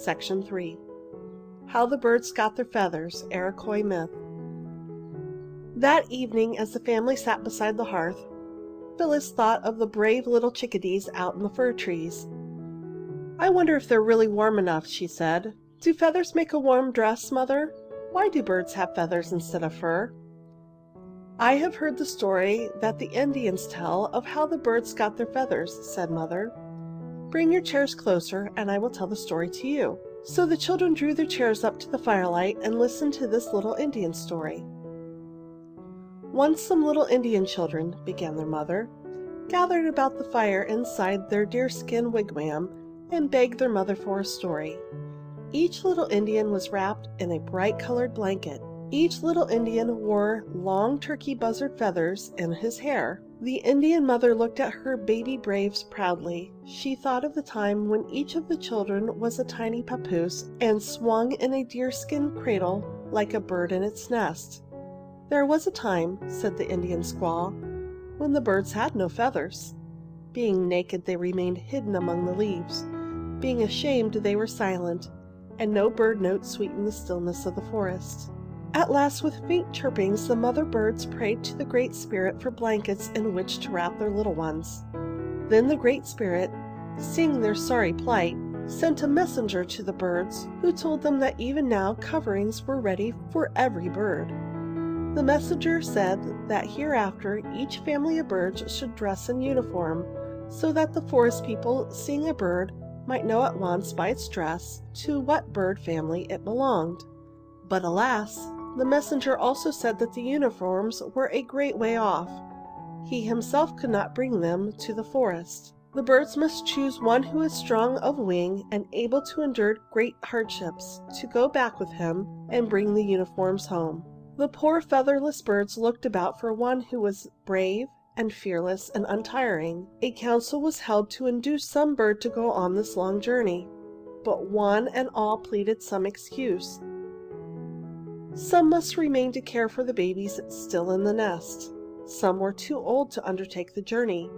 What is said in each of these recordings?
Section 3. How the Birds Got Their Feathers, Iroquois Myth. That evening, as the family sat beside the hearth, Phyllis thought of the brave little chickadees out in the fir trees. "I wonder if they're really warm enough," she said. "Do feathers make a warm dress, Mother? Why do birds have feathers instead of fur?" "I have heard the story that the Indians tell of how the birds got their feathers," said Mother. "Bring your chairs closer, and I will tell the story to you." So the children drew their chairs up to the firelight and listened to this little Indian story. "Once some little Indian children," began their mother, "gathered about the fire inside their deerskin wigwam and begged their mother for a story. Each little Indian was wrapped in a bright-colored blanket. Each little Indian wore long turkey buzzard feathers in his hair. The Indian mother looked at her baby braves proudly. She thought of the time when each of the children was a tiny papoose and swung in a deerskin cradle like a bird in its nest. "There was a time," said the Indian squaw, "when the birds had no feathers. Being naked, they remained hidden among the leaves. Being ashamed, they were silent, and no bird note sweetened the stillness of the forest. At last, with faint chirpings, the mother birds prayed to the Great Spirit for blankets in which to wrap their little ones. Then the Great Spirit, seeing their sorry plight, sent a messenger to the birds, who told them that even now coverings were ready for every bird. The messenger said that hereafter each family of birds should dress in uniform, so that the forest people, seeing a bird, might know at once by its dress to what bird family it belonged. But alas! The messenger also said that the uniforms were a great way off. He himself could not bring them to the forest. The birds must choose one who is strong of wing and able to endure great hardships, to go back with him and bring the uniforms home. The poor featherless birds looked about for one who was brave and fearless and untiring. A council was held to induce some bird to go on this long journey, but one and all pleaded some excuse. Some must remain to care for the babies still in the nest. Some were too old to undertake the journey.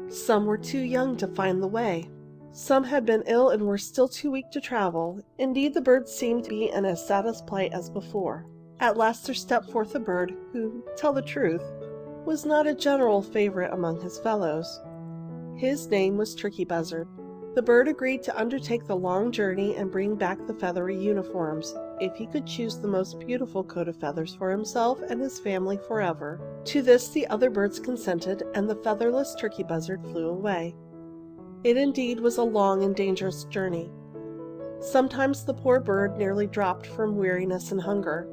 Some were too young to find the way. Some had been ill and were still too weak to travel. Indeed, the birds seemed to be in as sad a plight as before. At last there stepped forth a bird who, tell the truth, was not a general favorite among his fellows. His name was Turkey Buzzard. The bird agreed to undertake the long journey and bring back the feathery uniforms, if he could choose the most beautiful coat of feathers for himself and his family forever. To this the other birds consented, and the featherless turkey buzzard flew away. It indeed was a long and dangerous journey. Sometimes the poor bird nearly dropped from weariness and hunger.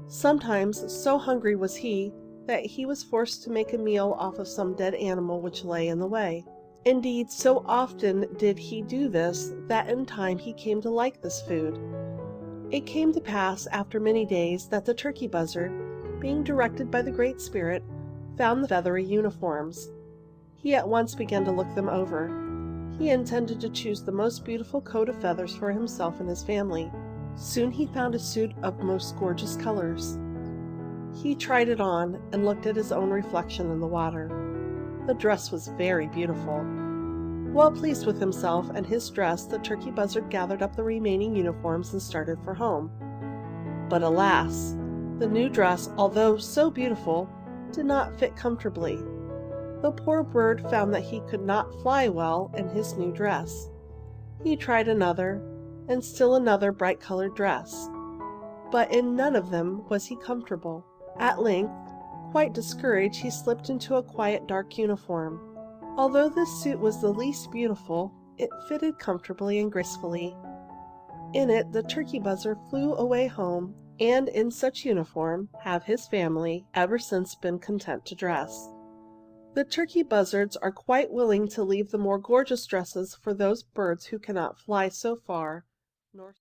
Sometimes so hungry was he that he was forced to make a meal off of some dead animal which lay in the way. Indeed, so often did he do this that in time he came to like this food. It came to pass after many days that the turkey buzzard, being directed by the Great Spirit, found the feathery uniforms. He at once began to look them over. He intended to choose the most beautiful coat of feathers for himself and his family. Soon he found a suit of most gorgeous colors. He tried it on and looked at his own reflection in the water. The dress was very beautiful. Well pleased with himself and his dress, the turkey buzzard gathered up the remaining uniforms and started for home. But alas! The new dress, although so beautiful, did not fit comfortably. The poor bird found that he could not fly well in his new dress. He tried another, and still another bright-colored dress, but in none of them was he comfortable. At length, quite discouraged, he slipped into a quiet dark uniform. Although this suit was the least beautiful, it fitted comfortably and gracefully. In it the turkey buzzard flew away home, and in such uniform have his family ever since been content to dress. The turkey buzzards are quite willing to leave the more gorgeous dresses for those birds who cannot fly so far, nor